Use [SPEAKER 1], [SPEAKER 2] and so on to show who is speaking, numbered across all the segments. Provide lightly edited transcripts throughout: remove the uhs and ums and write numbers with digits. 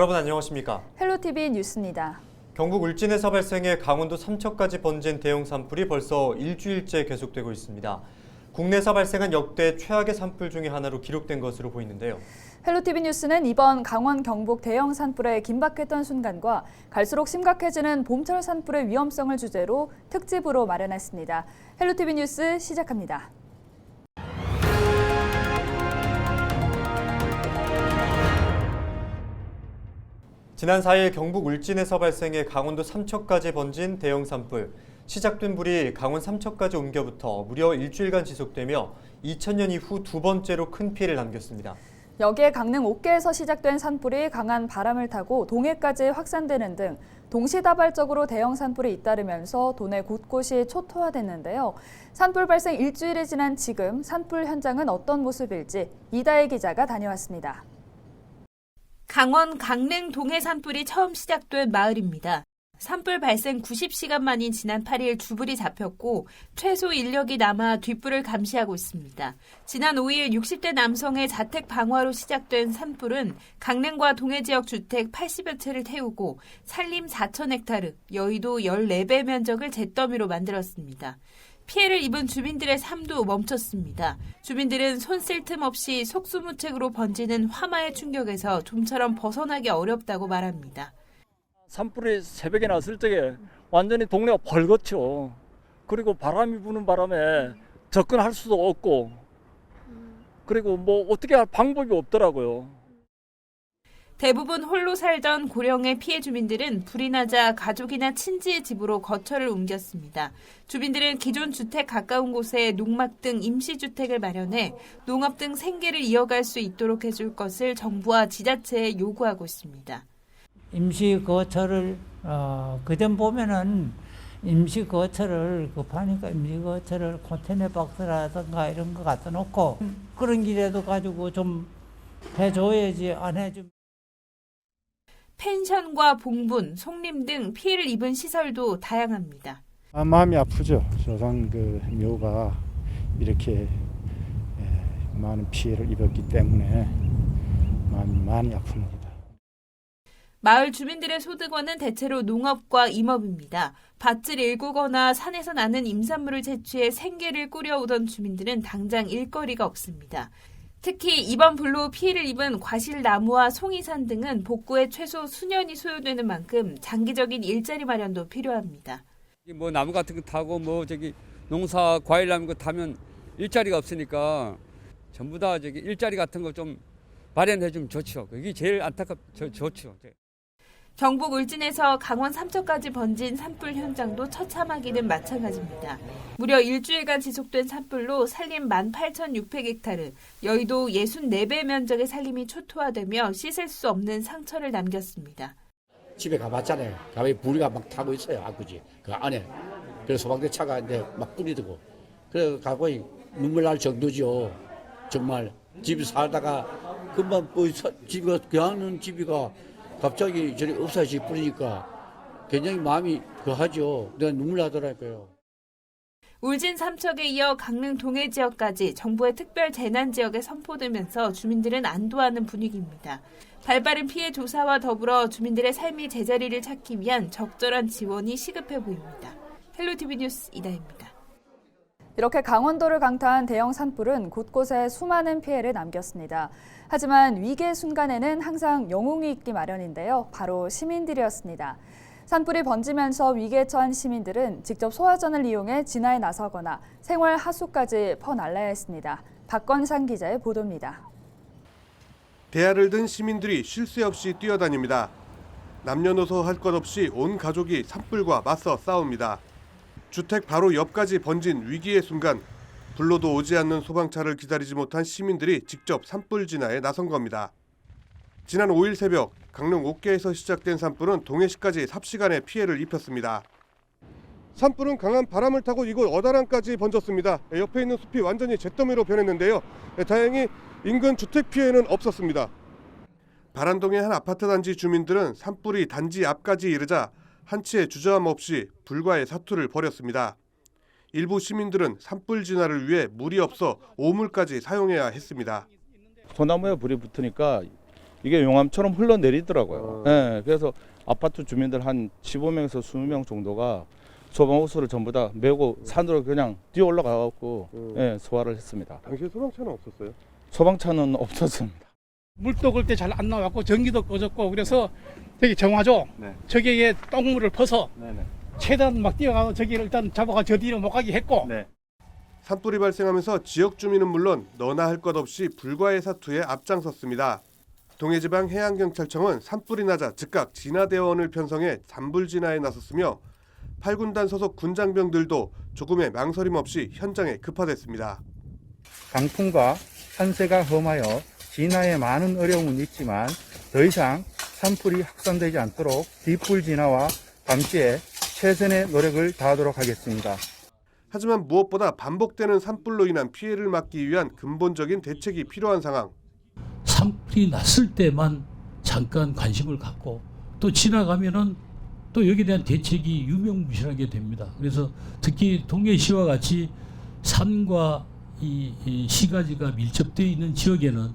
[SPEAKER 1] 여러분 안녕하십니까?
[SPEAKER 2] 헬로티비 뉴스입니다.
[SPEAKER 1] 경북 울진에서 발생해 강원도 삼척까지 번진 대형 산불이 벌써 일주일째 계속되고 있습니다. 국내에서 발생한 역대 최악의 산불 중에 하나로 기록된 것으로 보이는데요.
[SPEAKER 2] 헬로티비 뉴스는 이번 강원 경북 대형 산불의 긴박했던 순간과 갈수록 심각해지는 봄철 산불의 위험성을 주제로 특집으로 마련했습니다. 헬로티비 뉴스 시작합니다.
[SPEAKER 1] 지난 4일 경북 울진에서 발생해 강원도 삼척까지 번진 대형 산불. 시작된 불이 강원 삼척까지 옮겨부터 무려 일주일간 지속되며 2000년 이후 두 번째로 큰 피해를 남겼습니다.
[SPEAKER 2] 여기에 강릉 옥계에서 시작된 산불이 강한 바람을 타고 동해까지 확산되는 등 동시다발적으로 대형 산불이 잇따르면서 도내 곳곳이 초토화됐는데요. 산불 발생 일주일이 지난 지금 산불 현장은 어떤 모습일지 이다혜 기자가 다녀왔습니다.
[SPEAKER 3] 강원 강릉 동해 산불이 처음 시작된 마을입니다. 산불 발생 90시간 만인 지난 8일 주불이 잡혔고 최소 인력이 남아 뒷불을 감시하고 있습니다. 지난 5일 60대 남성의 자택 방화로 시작된 산불은 강릉과 동해 지역 주택 80여 채를 태우고 산림 4,000헥타르, 여의도 14배 면적을 잿더미로 만들었습니다. 피해를 입은 주민들의 삶도 멈췄습니다. 주민들은 손 쓸 틈 없이 속수무책으로 번지는 화마의 충격에서 좀처럼 벗어나기 어렵다고 말합니다.
[SPEAKER 4] 산불이 새벽에 났을 적에 완전히 동네가 벌겋죠. 그리고 바람이 부는 바람에 접근할 수도 없고 그리고 뭐 어떻게 할 방법이 없더라고요.
[SPEAKER 3] 대부분 홀로 살던 고령의 피해 주민들은 불이 나자 가족이나 친지의 집으로 거처를 옮겼습니다. 주민들은 기존 주택 가까운 곳에 농막 등 임시주택을 마련해 농업 등 생계를 이어갈 수 있도록 해줄 것을 정부와 지자체에 요구하고 있습니다.
[SPEAKER 5] 임시 거처를 그전 보면은 임시 거처를 급하니까 임시 거처를 컨테이너 박스라든가 이런 거 갖다 놓고 그런 길에도 가지고 좀 해줘야지 안 해주면.
[SPEAKER 3] 펜션과 봉분, 송림 등 피해를 입은 시설도 다양합니다.
[SPEAKER 6] 마음이 아프죠. 조상 묘가 이렇게 많은 피해를 입었기 때문에 마음이 많이 아픕니다.
[SPEAKER 3] 마을 주민들의 소득원은 대체로 농업과 임업입니다. 밭을 일구거나 산에서 나는 임산물을 채취해 생계를 꾸려오던 주민들은 당장 일거리가 없습니다. 특히 이번 불로 피해를 입은 과실나무와 송이산 등은 복구에 최소 수년이 소요되는 만큼 장기적인 일자리 마련도 필요합니다.
[SPEAKER 7] 뭐 나무 같은 거 타고 농사 과일 나무 거 타면 일자리가 없으니까 전부 다 일자리 같은 거 좀 마련해 주면 좋죠. 이게 제일 좋죠.
[SPEAKER 3] 경북 울진에서 강원 삼척까지 번진 산불 현장도 처참하기는 마찬가지입니다. 무려 일주일간 지속된 산불로 산림 18,600헥타르, 여의도 64배 면적의 산림이 초토화되며 씻을 수 없는 상처를 남겼습니다.
[SPEAKER 8] 집에 가봤잖아요. 가면 불이 막 타고 있어요. 아구지 그 안에. 그래서 소방대 차가 이제 막 뿌리고. 그래 가고 눈물 날 정도죠. 정말 집에 살다가 금방 집이가 그냥 집이가 갑자기 저리 없어지 뿌리니까 굉장히 마음이 하죠. 내가 눈물 나더라고요.
[SPEAKER 3] 울진 삼척에 이어 강릉 동해 지역까지 정부의 특별 재난 지역에 선포되면서 주민들은 안도하는 분위기입니다. 발빠른 피해 조사와 더불어 주민들의 삶의 제자리를 찾기 위한 적절한 지원이 시급해 보입니다. 헬로티비 뉴스 이다혜입니다.
[SPEAKER 2] 이렇게 강원도를 강타한 대형 산불은 곳곳에 수많은 피해를 남겼습니다. 하지만 위기의 순간에는 항상 영웅이 있기 마련인데요. 바로 시민들이었습니다. 산불이 번지면서 위기에 처한 시민들은 직접 소화전을 이용해 진화에 나서거나 생활 하수까지 퍼날라야 했습니다. 박건상 기자의 보도입니다.
[SPEAKER 9] 대야를 든 시민들이 쉴 새 없이 뛰어다닙니다. 남녀노소 할 것 없이 온 가족이 산불과 맞서 싸웁니다. 주택 바로 옆까지 번진 위기의 순간, 불로도 오지 않는 소방차를 기다리지 못한 시민들이 직접 산불 진화에 나선 겁니다. 지난 5일 새벽 강릉 옥계에서 시작된 산불은 동해시까지 삽시간에 피해를 입혔습니다. 산불은 강한 바람을 타고 이곳 어다랑까지 번졌습니다. 옆에 있는 숲이 완전히 잿더미로 변했는데요. 다행히 인근 주택 피해는 없었습니다. 바란동의 한 아파트 단지 주민들은 산불이 단지 앞까지 이르자 한치의 주저함 없이 불과의 사투를 벌였습니다. 일부 시민들은 산불 진화를 위해 물이 없어 오물까지 사용해야 했습니다.
[SPEAKER 10] 소나무에 불이 붙으니까 이게 용암처럼 흘러내리더라고요. 예, 그래서 아파트 주민들 한 15명에서 20명 정도가 소방호스를 전부 다 메고 산으로 그냥 뛰어 올라가갖고 예, 소화를 했습니다.
[SPEAKER 9] 당시에 소방차는 없었어요?
[SPEAKER 10] 소방차는 없었습니다.
[SPEAKER 11] 물도 그때 잘 안 나왔고 전기도 꺼졌고 그래서 되게 정화조
[SPEAKER 9] 네.
[SPEAKER 11] 저기에 똥물을 퍼서
[SPEAKER 9] 네네.
[SPEAKER 11] 최대한 막 뛰어가서 저기를 일단 잡아가 저 뒤로 못 가게 했고
[SPEAKER 9] 네. 산불이 발생하면서 지역 주민은 물론 너나 할 것 없이 불과의 사투에 앞장섰습니다. 동해지방해양경찰청은 산불이 나자 즉각 진화대원을 편성해 산불 진화에 나섰으며 8군단 소속 군장병들도 조금의 망설임 없이 현장에 급파됐습니다.
[SPEAKER 6] 강풍과 산세가 험하여 진화에 많은 어려움은 있지만 더 이상 산불이 확산되지 않도록 뒷불 진화와 감시에 최선의 노력을 다하도록 하겠습니다.
[SPEAKER 9] 하지만 무엇보다 반복되는 산불로 인한 피해를 막기 위한 근본적인 대책이 필요한 상황.
[SPEAKER 12] 산불이 났을 때만 잠깐 관심을 갖고 또 지나가면은 또 여기에 대한 대책이 유명무실하게 됩니다. 그래서 특히 동해시와 같이 산과 이 시가지가 밀접되어 있는 지역에는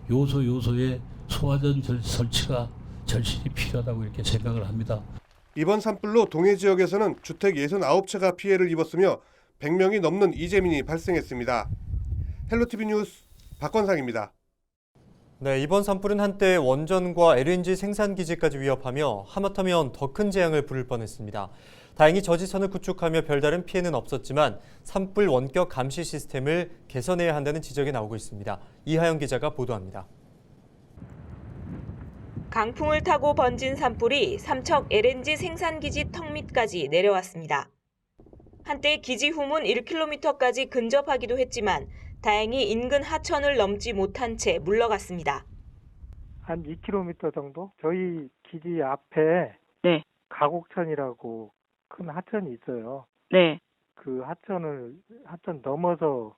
[SPEAKER 12] 요소에 소화전 설치가 절실히 필요하다고 이렇게 생각을 합니다.
[SPEAKER 9] 이번 산불로 동해 지역에서는 주택 69채가 피해를 입었으며 100명이 넘는 이재민이 발생했습니다. 헬로티비 뉴스 박건상입니다.
[SPEAKER 1] 네, 이번 산불은 한때 원전과 LNG 생산기지까지 위협하며 하마터면 더 큰 재앙을 부를 뻔했습니다. 다행히 저지선을 구축하며 별다른 피해는 없었지만 산불 원격 감시 시스템을 개선해야 한다는 지적이 나오고 있습니다. 이하영 기자가 보도합니다.
[SPEAKER 3] 강풍을 타고 번진 산불이 삼척 LNG 생산기지 턱 밑까지 내려왔습니다. 한때 기지 후문 1km까지 근접하기도 했지만 다행히 인근 하천을 넘지 못한 채 물러갔습니다.
[SPEAKER 6] 한 2km 정도? 저희 기지 앞에
[SPEAKER 3] 네.
[SPEAKER 6] 가곡천이라고 큰 하천이 있어요.
[SPEAKER 3] 네.
[SPEAKER 6] 그 하천 넘어서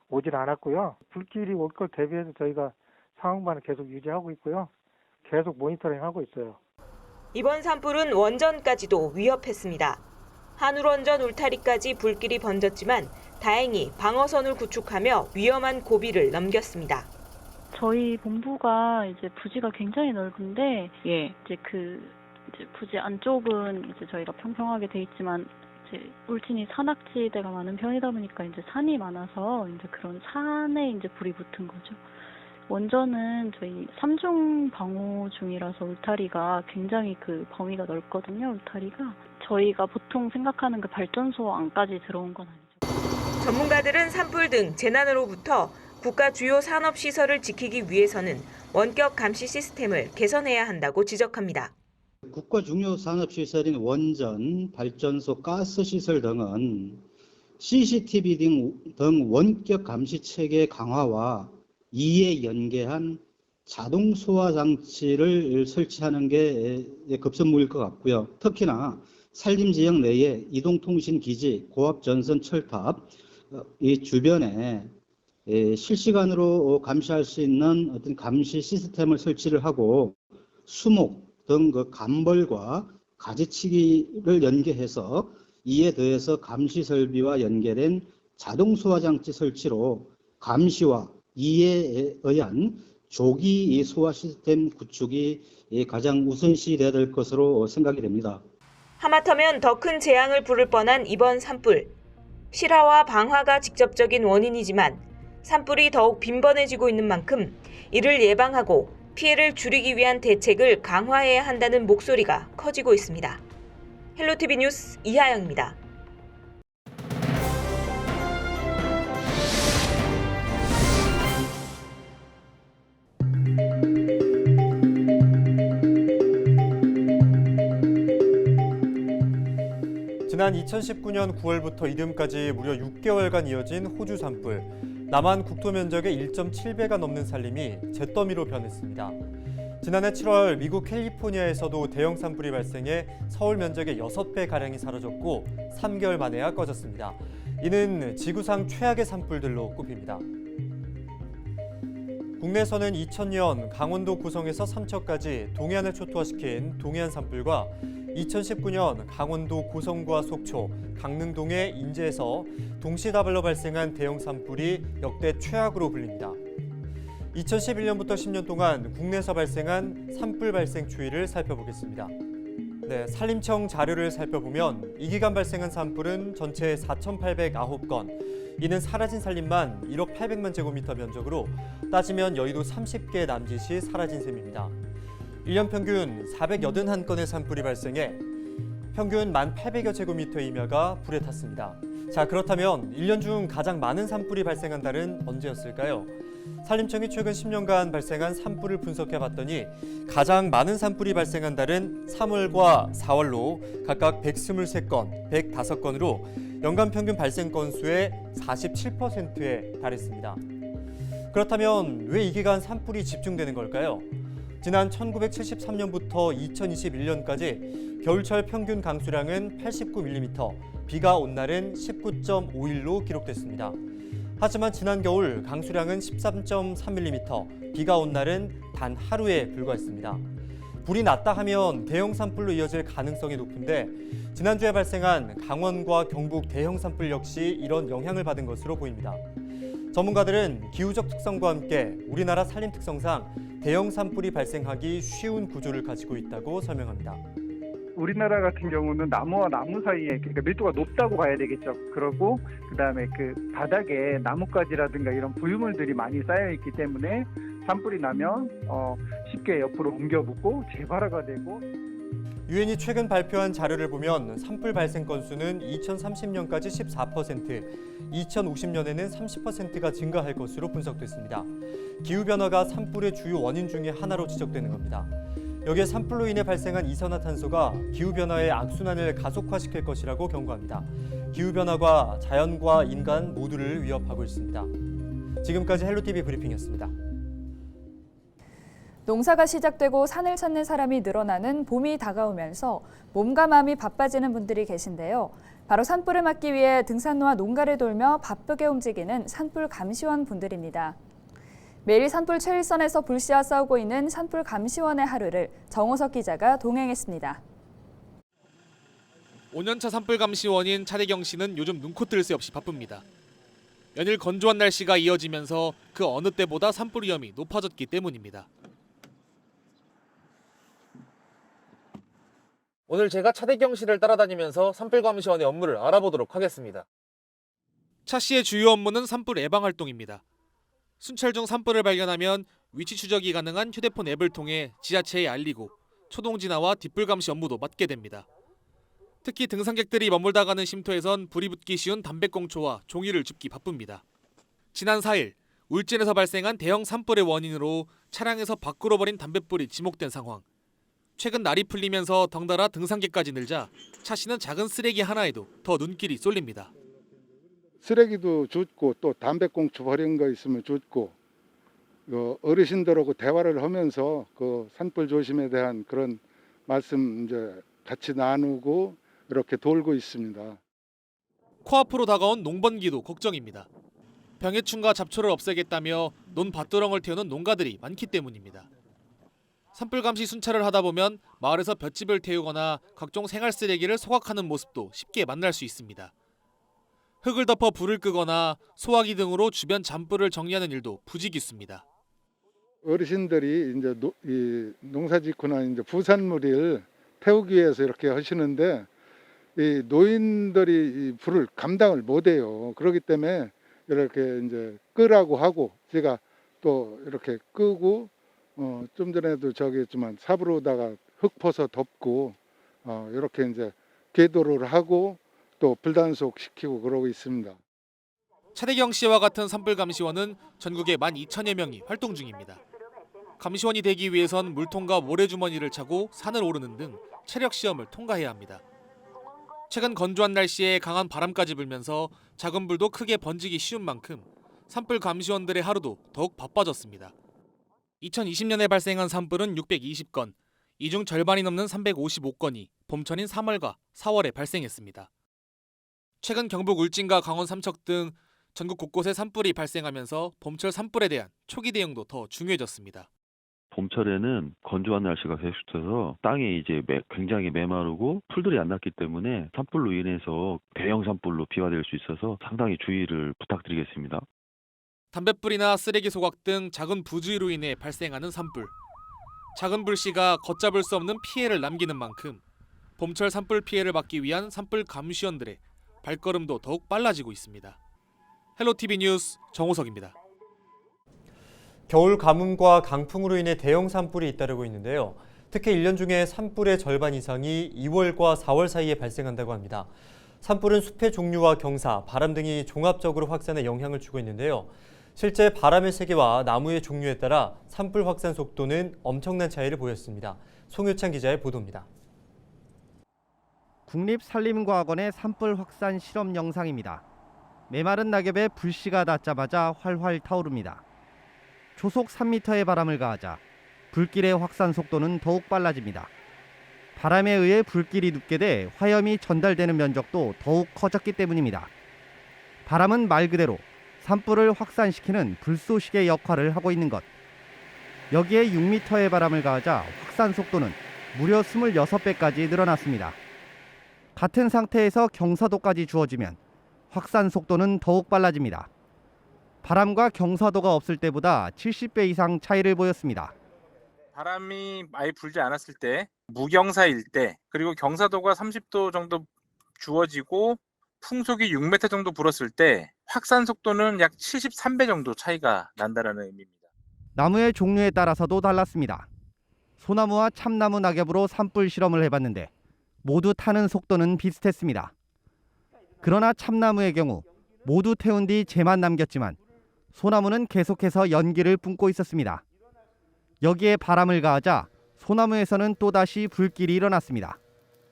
[SPEAKER 6] 오질 않았고요. 불길이 올 걸 대비해서 저희가 상황반을 계속 유지하고 있고요. 계속 모니터링하고 있어요.
[SPEAKER 3] 이번 산불은 원전까지도 위협했습니다. 한울원전 울타리까지 불길이 번졌지만 다행히 방어선을 구축하며 위험한 고비를 넘겼습니다.
[SPEAKER 13] 저희 본부가 이제 부지가 굉장히 넓은데 이제 부지 안쪽은 이제 저희가 평평하게 돼 있지만 이제 울진이 산악지대가 많은 편이다 보니까 이제 산이 많아서 이제 그런 산에 이제 불이 붙은 거죠. 원전은 저희 3중 방호 중이라서 울타리가 굉장히 그 범위가 넓거든요. 울타리가 저희가 보통 생각하는 그 발전소 안까지 들어온 건 아니죠.
[SPEAKER 3] 전문가들은 산불 등 재난으로부터 국가 주요 산업시설을 지키기 위해서는 원격 감시 시스템을 개선해야 한다고 지적합니다.
[SPEAKER 14] 국가 중요 산업시설인 원전, 발전소, 가스시설 등은 CCTV 등 원격 감시 체계 강화와 이에 연계한 자동 소화 장치를 설치하는 게 급선무일 것 같고요. 특히나 산림 지역 내에 이동통신 기지, 고압 전선 철탑 이 주변에 실시간으로 감시할 수 있는 어떤 감시 시스템을 설치를 하고 수목 등 그 감벌과 가지치기를 연계해서 이에 더해서 감시 설비와 연계된 자동 소화 장치 설치로 감시와 이에 의한 조기 소화 시스템 구축이 가장 우선시돼야 될 것으로 생각이 됩니다.
[SPEAKER 3] 하마터면 더 큰 재앙을 부를 뻔한 이번 산불. 실화와 방화가 직접적인 원인이지만 산불이 더욱 빈번해지고 있는 만큼 이를 예방하고 피해를 줄이기 위한 대책을 강화해야 한다는 목소리가 커지고 있습니다. 헬로티비 뉴스 이하영입니다.
[SPEAKER 1] 지난 2019년 9월부터 이듬까지 무려 6개월간 이어진 호주 산불. 남한 국토 면적의 1.7배가 넘는 산림이 잿더미로 변했습니다. 지난해 7월 미국 캘리포니아에서도 대형 산불이 발생해 서울 면적의 6배가량이 사라졌고 3개월 만에야 꺼졌습니다. 이는 지구상 최악의 산불들로 꼽힙니다. 국내에서는 2000년 강원도 고성에서 삼척까지 동해안을 초토화시킨 동해안 산불과 2019년 강원도 고성과 속초, 강릉동해 인제에서 동시다발로 발생한 대형 산불이 역대 최악으로 불립니다. 2011년부터 10년 동안 국내에서 발생한 산불 발생 추이를 살펴보겠습니다. 네, 산림청 자료를 살펴보면 이 기간 발생한 산불은 전체 4,809건, 이는 사라진 산림만 1억 800만 제곱미터 면적으로 따지면 여의도 30개 남짓이 사라진 셈입니다. 1년 평균 481건의 산불이 발생해 평균 1,800여 제곱미터의 임야가 불에 탔습니다. 자, 그렇다면 1년 중 가장 많은 산불이 발생한 달은 언제였을까요? 산림청이 최근 10년간 발생한 산불을 분석해봤더니 가장 많은 산불이 발생한 달은 3월과 4월로 각각 123건, 105건으로 연간 평균 발생 건수의 47%에 달했습니다. 그렇다면 왜 이 기간 산불이 집중되는 걸까요? 지난 1973년부터 2021년까지 겨울철 평균 강수량은 89mm, 비가 온 날은 19.5일로 기록됐습니다. 하지만 지난 겨울 강수량은 13.3mm, 비가 온 날은 단 하루에 불과했습니다. 불이 났다 하면 대형 산불로 이어질 가능성이 높은데 지난주에 발생한 강원과 경북 대형 산불 역시 이런 영향을 받은 것으로 보입니다. 전문가들은 기후적 특성과 함께 우리나라 산림 특성상 대형 산불이 발생하기 쉬운 구조를 가지고 있다고 설명합니다.
[SPEAKER 15] 우리나라 같은 경우는 나무와 나무 사이에 그러니까 밀도가 높다고 봐야 되겠죠. 그러고 그다음에 그 바닥에 나뭇가지라든가 이런 부유물들이 많이 쌓여 있기 때문에 산불이 나면 쉽게 옆으로 옮겨붙고 재발화가 되고.
[SPEAKER 1] 유엔이 최근 발표한 자료를 보면 산불 발생 건수는 2030년까지 14%, 2050년에는 30%가 증가할 것으로 분석됐습니다. 기후변화가 산불의 주요 원인 중에 하나로 지적되는 겁니다. 여기에 산불로 인해 발생한 이산화탄소가 기후변화의 악순환을 가속화시킬 것이라고 경고합니다. 기후변화가 자연과 인간 모두를 위협하고 있습니다. 지금까지 헬로티비 브리핑이었습니다.
[SPEAKER 2] 농사가 시작되고 산을 찾는 사람이 늘어나는 봄이 다가오면서 몸과 마음이 바빠지는 분들이 계신데요. 바로 산불을 막기 위해 등산로와 농가를 돌며 바쁘게 움직이는 산불 감시원 분들입니다. 매일 산불 최일선에서 불씨와 싸우고 있는 산불 감시원의 하루를 정호석 기자가 동행했습니다.
[SPEAKER 16] 5년차 산불 감시원인 차대경 씨는 요즘 눈코 뜰 새 없이 바쁩니다. 연일 건조한 날씨가 이어지면서 그 어느 때보다 산불 위험이 높아졌기 때문입니다. 오늘 제가 차대경 씨를 따라다니면서 산불 감시원의 업무를 알아보도록 하겠습니다. 차 씨의 주요 업무는 산불 예방 활동입니다. 순찰 중 산불을 발견하면 위치 추적이 가능한 휴대폰 앱을 통해 지자체에 알리고 초동 진화와 뒷불 감시 업무도 맡게 됩니다. 특히 등산객들이 머물다 가는 쉼터에선 불이 붙기 쉬운 담배꽁초와 종이를 줍기 바쁩니다. 지난 4일 울진에서 발생한 대형 산불의 원인으로 차량에서 밖으로 버린 담뱃불이 지목된 상황. 최근 날이 풀리면서 덩달아 등산객까지 늘자 차 씨는 작은 쓰레기 하나에도 더 눈길이 쏠립니다.
[SPEAKER 6] 쓰레기도 줍고 또 담배꽁초 버린 거 있으면 줍고 어르신들하고 대화를 하면서 그 산불 조심에 대한 그런 말씀 이제 같이 나누고 이렇게 돌고 있습니다.
[SPEAKER 16] 코앞으로 다가온 농번기도 걱정입니다. 병해충과 잡초를 없애겠다며 논 밭두렁을 태우는 농가들이 많기 때문입니다. 산불 감시 순찰을 하다 보면 마을에서 볏짚을 태우거나 각종 생활 쓰레기를 소각하는 모습도 쉽게 만날 수 있습니다. 흙을 덮어 불을 끄거나 소화기 등으로 주변 잔불을 정리하는 일도 부지기수입니다.
[SPEAKER 6] 어르신들이 이제 이 농사짓거나 이제 부산물을 태우기 위해서 이렇게 하시는데 이 노인들이 이 불을 감당을 못해요. 그렇기 때문에 이렇게 이제 끄라고 하고 제가 또 이렇게 끄고 좀 전에도 저기 했지만 삽으로다가 흙 퍼서 덮고 이렇게 이제 궤도를 하고 또 불단속 시키고 그러고 있습니다.
[SPEAKER 16] 차대경 씨와 같은 산불 감시원은 전국에 12,000여 명이 활동 중입니다. 감시원이 되기 위해선 물통과 모래주머니를 차고 산을 오르는 등 체력 시험을 통과해야 합니다. 최근 건조한 날씨에 강한 바람까지 불면서 작은 불도 크게 번지기 쉬운 만큼 산불 감시원들의 하루도 더욱 바빠졌습니다. 2020년에 발생한 산불은 620건, 이 중 절반이 넘는 355건이 봄철인 3월과 4월에 발생했습니다. 최근 경북 울진과 강원 삼척 등 전국 곳곳에 산불이 발생하면서 봄철 산불에 대한 초기 대응도 더 중요해졌습니다.
[SPEAKER 17] 봄철에는 건조한 날씨가 계속돼서 땅이 이제 굉장히 메마르고 풀들이 안 났기 때문에 산불로 인해서 대형 산불로 비화될 수 있어서 상당히 주의를 부탁드리겠습니다.
[SPEAKER 16] 담뱃불이나 쓰레기 소각 등 작은 부주의로 인해 발생하는 산불. 작은 불씨가 걷잡을 수 없는 피해를 남기는 만큼 봄철 산불 피해를 막기 위한 산불 감시원들의 발걸음도 더욱 빨라지고 있습니다. 헬로티비 뉴스 정호석입니다.
[SPEAKER 1] 겨울 가뭄과 강풍으로 인해 대형 산불이 잇따르고 있는데요. 특히 1년 중에 산불의 절반 이상이 2월과 4월 사이에 발생한다고 합니다. 산불은 숲의 종류와 경사, 바람 등이 종합적으로 확산에 영향을 주고 있는데요. 실제 바람의 세기와 나무의 종류에 따라 산불 확산 속도는 엄청난 차이를 보였습니다. 송유찬 기자의 보도입니다.
[SPEAKER 18] 국립산림과학원의 산불 확산 실험 영상입니다. 메마른 낙엽에 불씨가 닿자마자 활활 타오릅니다. 초속 3m의 바람을 가하자 불길의 확산 속도는 더욱 빨라집니다. 바람에 의해 불길이 눕게 돼 화염이 전달되는 면적도 더욱 커졌기 때문입니다. 바람은 말 그대로 산불을 확산시키는 불쏘시개 역할을 하고 있는 것. 여기에 6m의 바람을 가하자 확산 속도는 무려 26배까지 늘어났습니다. 같은 상태에서 경사도까지 주어지면 확산 속도는 더욱 빨라집니다. 바람과 경사도가 없을 때보다 70배 이상 차이를 보였습니다.
[SPEAKER 19] 바람이 많이 불지 않았을 때, 무경사일 때, 그리고 경사도가 30도 정도 주어지고 풍속이 6m 정도 불었을 때 확산 속도는 약 73배 정도 차이가 난다는 의미입니다.
[SPEAKER 18] 나무의 종류에 따라서도 달랐습니다. 소나무와 참나무 낙엽으로 산불 실험을 해봤는데 모두 타는 속도는 비슷했습니다. 그러나 참나무의 경우 모두 태운 뒤 재만 남겼지만 소나무는 계속해서 연기를 뿜고 있었습니다. 여기에 바람을 가하자 소나무에서는 또다시 불길이 일어났습니다.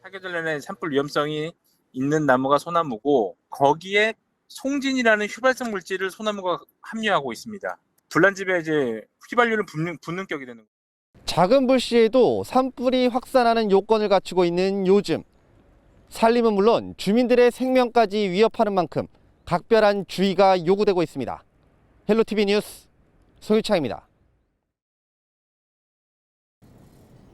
[SPEAKER 19] 사계절 내내 산불 위험성이 있는 나무가 소나무고 거기에 송진이라는 휘발성 물질을 소나무가 함유하고 있습니다. 불난집에 이제 휘발유를 붓는 격이 되는 거예요.
[SPEAKER 18] 작은 불씨에도 산불이 확산하는 요건을 갖추고 있는 요즘. 산림은 물론 주민들의 생명까지 위협하는 만큼 각별한 주의가 요구되고 있습니다. 헬로티비 뉴스 송유창입니다.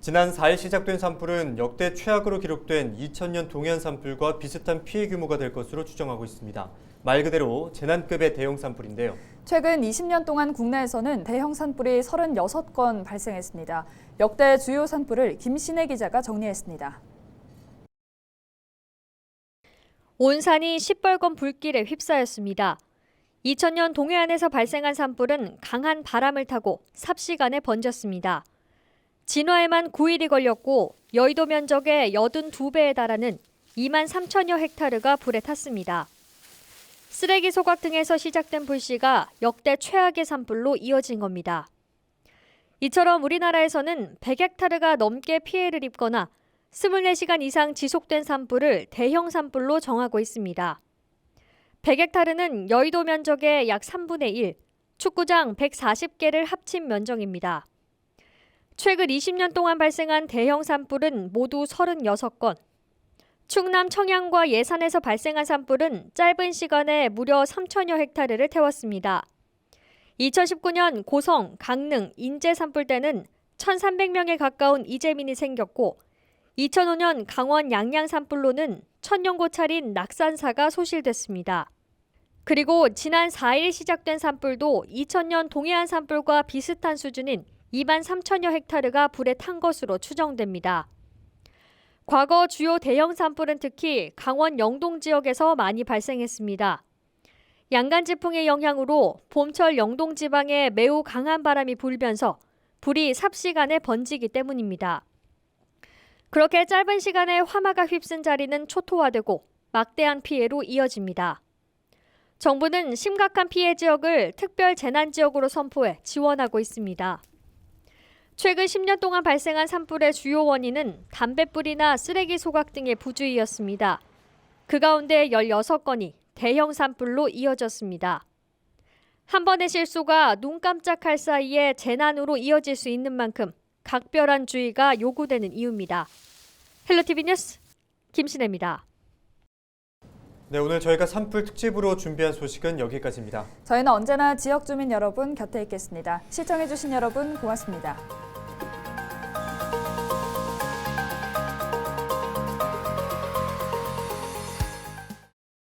[SPEAKER 1] 지난 4일 시작된 산불은 역대 최악으로 기록된 2000년 동해안 산불과 비슷한 피해 규모가 될 것으로 추정하고 있습니다. 말 그대로 재난급의 대형 산불인데요.
[SPEAKER 2] 최근 20년 동안 국내에서는 대형 산불이 36건 발생했습니다. 역대 주요 산불을 김신혜 기자가 정리했습니다.
[SPEAKER 20] 온 산이 시뻘건 불길에 휩싸였습니다. 2000년 동해안에서 발생한 산불은 강한 바람을 타고 삽시간에 번졌습니다. 진화에만 9일이 걸렸고 여의도 면적의 82배에 달하는 2만 3천여 헥타르가 불에 탔습니다. 쓰레기 소각 등에서 시작된 불씨가 역대 최악의 산불로 이어진 겁니다. 이처럼 우리나라에서는 100헥타르가 넘게 피해를 입거나 24시간 이상 지속된 산불을 대형 산불로 정하고 있습니다. 100헥타르는 여의도 면적의 약 3분의 1, 축구장 140개를 합친 면적입니다. 최근 20년 동안 발생한 대형 산불은 모두 36건. 충남 청양과 예산에서 발생한 산불은 짧은 시간에 무려 3천여 헥타르를 태웠습니다. 2019년 고성, 강릉, 인제 산불 때는 1,300명에 가까운 이재민이 생겼고 2005년 강원 양양 산불로는 1,000년 차린 낙산사가 소실됐습니다. 그리고 지난 4일 시작된 산불도 2000년 동해안 산불과 비슷한 수준인 2만 3천여 헥타르가 불에 탄 것으로 추정됩니다. 과거 주요 대형 산불은 특히 강원 영동 지역에서 많이 발생했습니다. 양간지풍의 영향으로 봄철 영동 지방에 매우 강한 바람이 불면서 불이 삽시간에 번지기 때문입니다. 그렇게 짧은 시간에 화마가 휩쓴 자리는 초토화되고 막대한 피해로 이어집니다. 정부는 심각한 피해 지역을 특별 재난 지역으로 선포해 지원하고 있습니다. 최근 10년 동안 발생한 산불의 주요 원인은 담뱃불이나 쓰레기 소각 등의 부주의였습니다. 그 가운데 16건이 대형 산불로 이어졌습니다. 한 번의 실수가 눈 깜짝할 사이에 재난으로 이어질 수 있는 만큼 각별한 주의가 요구되는 이유입니다. 헬로티비 뉴스 김신혜입니다.
[SPEAKER 1] 네, 오늘 저희가 산불 특집으로 준비한 소식은 여기까지입니다.
[SPEAKER 2] 저희는 언제나 지역 주민 여러분 곁에 있겠습니다. 시청해주신 여러분 고맙습니다.